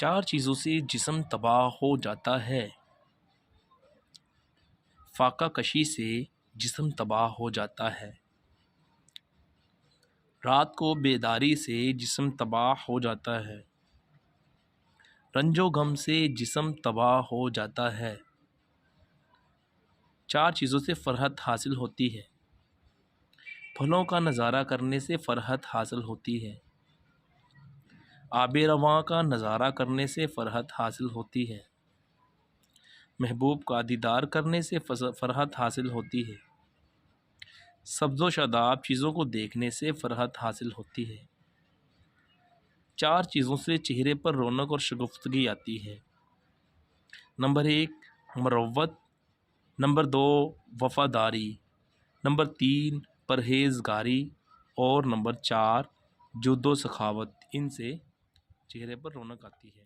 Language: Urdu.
چار چیزوں سے جسم تباہ ہو جاتا ہے۔ فاقہ کشی سے جسم تباہ ہو جاتا ہے۔ رات کو بیداری سے جسم تباہ ہو جاتا ہے۔ رنج و غم سے جسم تباہ ہو جاتا ہے۔ چار چیزوں سے فرحت حاصل ہوتی ہے۔ پھلوں کا نظارہ کرنے سے فرحت حاصل ہوتی ہے۔ آب رواں کا نظارہ کرنے سے فرحت حاصل ہوتی ہے۔ محبوب کا دیدار کرنے سے فرحت حاصل ہوتی ہے۔ سبز و شاداب چیزوں کو دیکھنے سے فرحت حاصل ہوتی ہے۔ چار چیزوں سے چہرے پر رونق اور شگفتگی آتی ہے۔ نمبر 1 مروت، نمبر 2 وفاداری، نمبر 3 پرہیزگاری اور نمبر 4 جود و سخاوت۔ ان سے چہرے پر رونق آتی ہے۔